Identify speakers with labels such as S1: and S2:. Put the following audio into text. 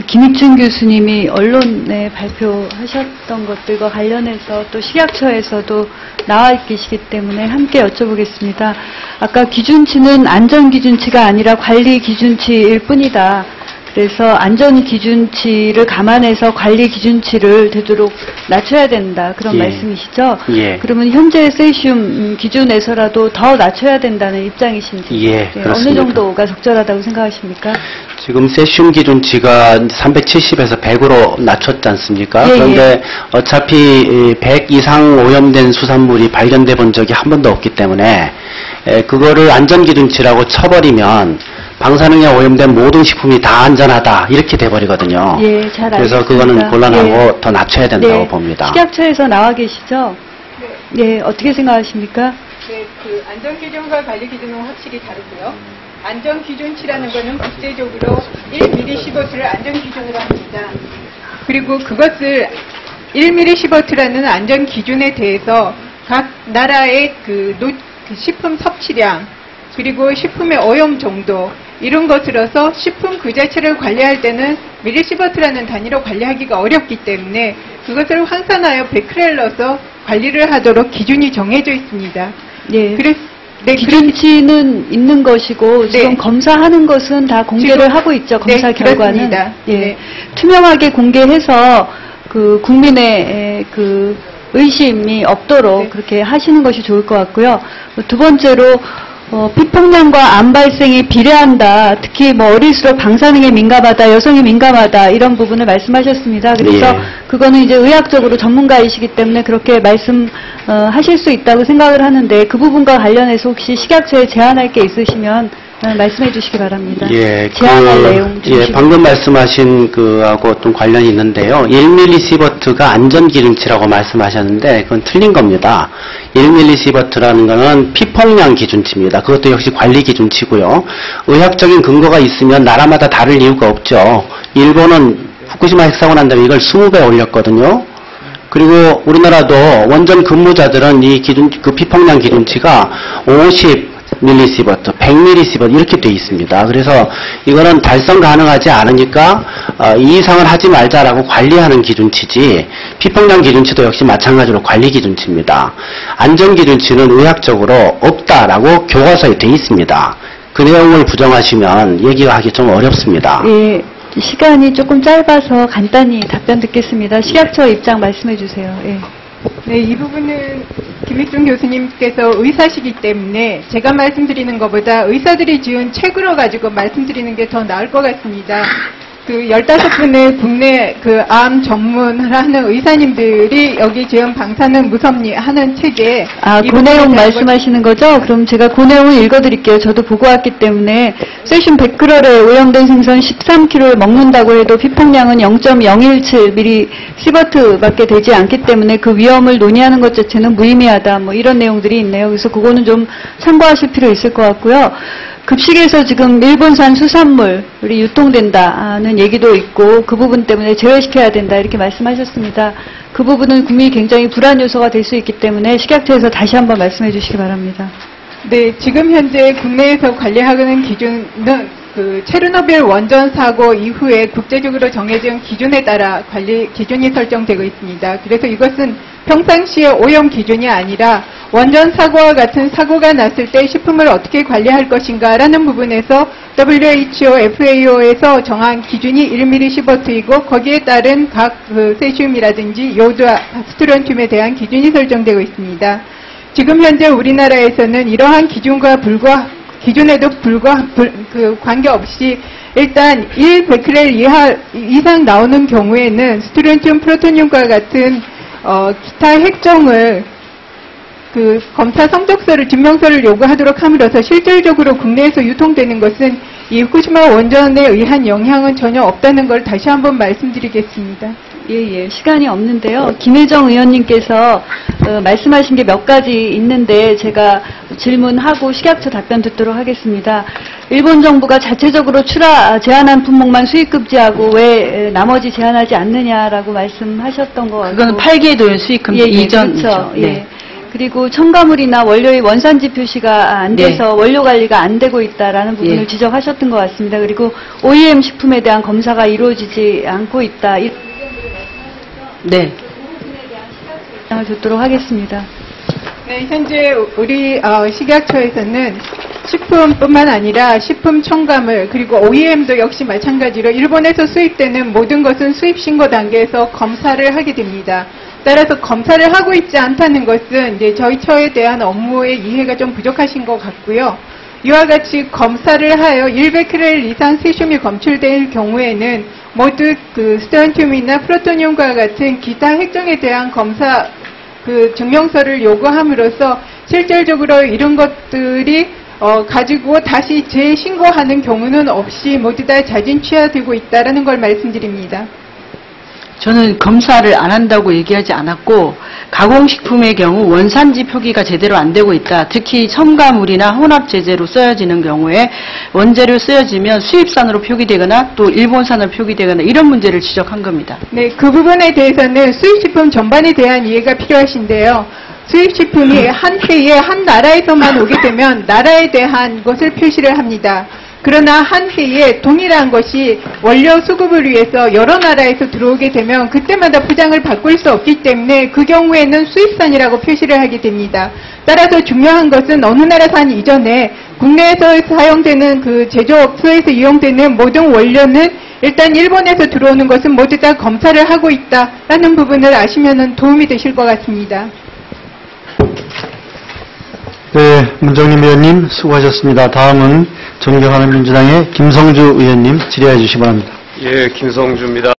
S1: 김익준 교수님이 언론에 발표하셨던 것들과 관련해서 또 식약처에서도 나와 계시기 때문에 함께 여쭤보겠습니다. 아까 기준치는 안전기준치가 아니라 관리기준치일 뿐이다. 그래서 안전기준치를 감안해서 관리기준치를 되도록 낮춰야 된다. 그런 말씀이시죠?
S2: 예.
S1: 그러면 현재 세슘 기준에서라도 더 낮춰야 된다는 입장이신지
S2: 예, 그렇습니다.
S1: 어느 정도가 적절하다고 생각하십니까?
S2: 지금 세슘 기준치가 370에서 100으로 낮췄지 않습니까?
S1: 예,
S2: 그런데
S1: 예.
S2: 어차피 100 이상 오염된 수산물이 발견돼 본 적이 한 번도 없기 때문에 그거를 안전기준치라고 쳐버리면 방사능에 오염된 모든 식품이 다 안전하다 이렇게 돼버리거든요.
S1: 예, 잘 알겠습니다.
S2: 그래서 그거는 곤란하고
S1: 예.
S2: 더 낮춰야 된다고
S1: 네.
S2: 봅니다.
S1: 식약처에서 나와 계시죠?
S3: 네.
S1: 예, 어떻게 생각하십니까?
S3: 네, 그 안전기준과 관리기준은 확실히 다르고요. 안전기준치라는 것은 국제적으로 1mS를 안전기준으로 합니다. 그리고 그것을 1mS라는 안전기준에 대해서 각 나라의 그 식품 섭취량 그리고 식품의 오염 정도 이런 것으로서 식품 그 자체를 관리할 때는 밀리시버트라는 단위로 관리하기가 어렵기 때문에 그것을 환산하여 베크렐러서 관리를 하도록 기준이 정해져 있습니다.
S1: 예.
S3: 네,
S1: 기준치는 있는 것이고 지금
S3: 네.
S1: 검사하는 것은 다 공개를
S3: 지금,
S1: 하고 있죠. 검사
S3: 네,
S1: 결과는.
S3: 그렇습니다.
S1: 예.
S3: 네.
S1: 투명하게 공개해서 그 국민의 그 의심이 없도록
S3: 네.
S1: 그렇게 하시는 것이 좋을 것 같고요. 두 번째로 피폭량과 암 발생이 비례한다. 특히 뭐 어릴수록 방사능에 민감하다, 여성이 민감하다 이런 부분을 말씀하셨습니다. 그래서
S2: 예.
S1: 그거는 이제 의학적으로 전문가이시기 때문에 그렇게 말씀하실 수 있다고 생각을 하는데 그 부분과 관련해서 혹시 식약처에 제안할 게 있으시면 말씀해 주시기 바랍니다.
S2: 예,
S1: 제안할 내용
S2: 예, 방금 말씀하신 그하고 좀 관련이 있는데요. 1mS가 안전기준치라고 말씀하셨는데 그건 틀린 겁니다. 1mS라는 거는 피폭량 기준치입니다. 그것도 역시 관리기준치고요. 의학적인 근거가 있으면 나라마다 다를 이유가 없죠. 일본은 후쿠시마 핵사고 난 다음에 이걸 20배 올렸거든요. 그리고 우리나라도 원전 근무자들은 이 기준, 그 피폭량 기준치가 50mS, 100mS 이렇게 돼 있습니다. 그래서 이거는 달성 가능하지 않으니까 이 이상을 하지 말자라고 관리하는 기준치지 피폭량 기준치도 역시 마찬가지로 관리 기준치입니다. 안전 기준치는 의학적으로 없다라고 교과서에 돼 있습니다. 그 내용을 부정하시면 얘기하기 좀 어렵습니다.
S1: 예, 시간이 조금 짧아서 간단히 답변 듣겠습니다. 식약처 입장 말씀해 주세요. 예.
S3: 네, 이 부분은 김익준 교수님께서 의사시기 때문에 제가 말씀드리는 것보다 의사들이 지은 책으로 가지고 말씀드리는 게 더 나을 것 같습니다. 그 15분의 국내 그 암 전문을 하는 의사님들이 여기 지은 방사능 무섭니 하는 책에
S1: 그 내용 말씀하시는 거죠? 그럼 제가 그 내용을 읽어드릴게요. 저도 보고 왔기 때문에 세슘 100g에 오염된 생선 13kg를 먹는다고 해도 피폭량은 0.017mS 밖에 되지 않기 때문에 그 위험을 논의하는 것 자체는 무의미하다. 뭐 이런 내용들이 있네요. 그래서 그거는 좀 참고하실 필요 있을 것 같고요. 급식에서 지금 일본산 수산물이 유통된다는 얘기도 있고 그 부분 때문에 제외시켜야 된다 이렇게 말씀하셨습니다. 그 부분은 국민이 굉장히 불안 요소가 될 수 있기 때문에 식약처에서 다시 한번 말씀해 주시기 바랍니다.
S3: 네, 지금 현재 국내에서 관리하는 기준은 그 체르노빌 원전 사고 이후에 국제적으로 정해진 기준에 따라 관리 기준이 설정되고 있습니다. 그래서 이것은 평상시의 오염 기준이 아니라 원전 사고와 같은 사고가 났을 때 식품을 어떻게 관리할 것인가라는 부분에서 WHO, FAO에서 정한 기준이 1mS이고 거기에 따른 각 그 세슘이라든지 요드와 스트론튬에 대한 기준이 설정되고 있습니다. 지금 현재 우리나라에서는 이러한 기준에도 관계없이 일단 1베크렐 이상 나오는 경우에는 스트론튬, 프로토늄과 같은 기타 핵종을 그 검사 성적서를 증명서를 요구하도록 함으로써 실질적으로 국내에서 유통되는 것은 이 후쿠시마 원전에 의한 영향은 전혀 없다는 걸 다시 한번 말씀드리겠습니다.
S1: 예, 시간이 없는데요. 김혜정 의원님께서 말씀하신 게 몇 가지 있는데 제가 질문하고 식약처 답변 듣도록 하겠습니다. 일본 정부가 자체적으로 제한한 품목만 수입금지하고 왜 나머지 제한하지 않느냐라고 말씀하셨던 거 같고.
S4: 그거는 8개의 도연 수입금지 이전이죠.
S1: 그렇죠.
S4: 네.
S1: 그리고 첨가물이나 원료의 원산지 표시가 안 돼서 원료 관리가 안 되고 있다라는 부분을
S4: 예.
S1: 지적하셨던 것 같습니다. 그리고 OEM 식품에 대한 검사가 이루어지지 않고 있다. 이
S4: 네.
S1: 부분을 줬도록 하겠습니다.
S3: 네, 현재 우리 식약처에서는 식품뿐만 아니라 식품 첨가물 그리고 OEM도 역시 마찬가지로 일본에서 수입되는 모든 것은 수입 신고 단계에서 검사를 하게 됩니다. 따라서 검사를 하고 있지 않다는 것은 이제 저희 처에 대한 업무의 이해가 좀 부족하신 것 같고요. 이와 같이 검사를 하여 100kcal 이상 세슘이 검출될 경우에는 모두 그 스테론튬이나 프로토늄과 같은 기타 핵종에 대한 검사 증명서를 요구함으로써 실질적으로 이런 것들이 가지고 다시 재신고하는 경우는 없이 모두 다 자진 취하되고 있다는 걸 말씀드립니다.
S4: 저는 검사를 안 한다고 얘기하지 않았고 가공식품의 경우 원산지 표기가 제대로 안 되고 있다. 특히 첨가물이나 혼합제재로 쓰여지는 경우에 원재료 쓰여지면 수입산으로 표기되거나 또 일본산으로 표기되거나 이런 문제를 지적한 겁니다.
S3: 네, 그 부분에 대해서는 수입식품 전반에 대한 이해가 필요하신데요. 수입식품이 한 해에 한 나라에서만 오게 되면 나라에 대한 것을 표시를 합니다. 그러나 한 해에 동일한 것이 원료 수급을 위해서 여러 나라에서 들어오게 되면 그때마다 포장을 바꿀 수 없기 때문에 그 경우에는 수입산이라고 표시를 하게 됩니다. 따라서 중요한 것은 어느 나라산 이전에 국내에서 사용되는 그 제조업소에서 이용되는 모든 원료는 일단 일본에서 들어오는 것은 모두 다 검사를 하고 있다라는 부분을 아시면 도움이 되실 것 같습니다.
S5: 네, 문정림 의원님 수고하셨습니다. 다음은 존경하는 민주당의 김성주 의원님 질의해 주시기 바랍니다.
S6: 예, 김성주입니다.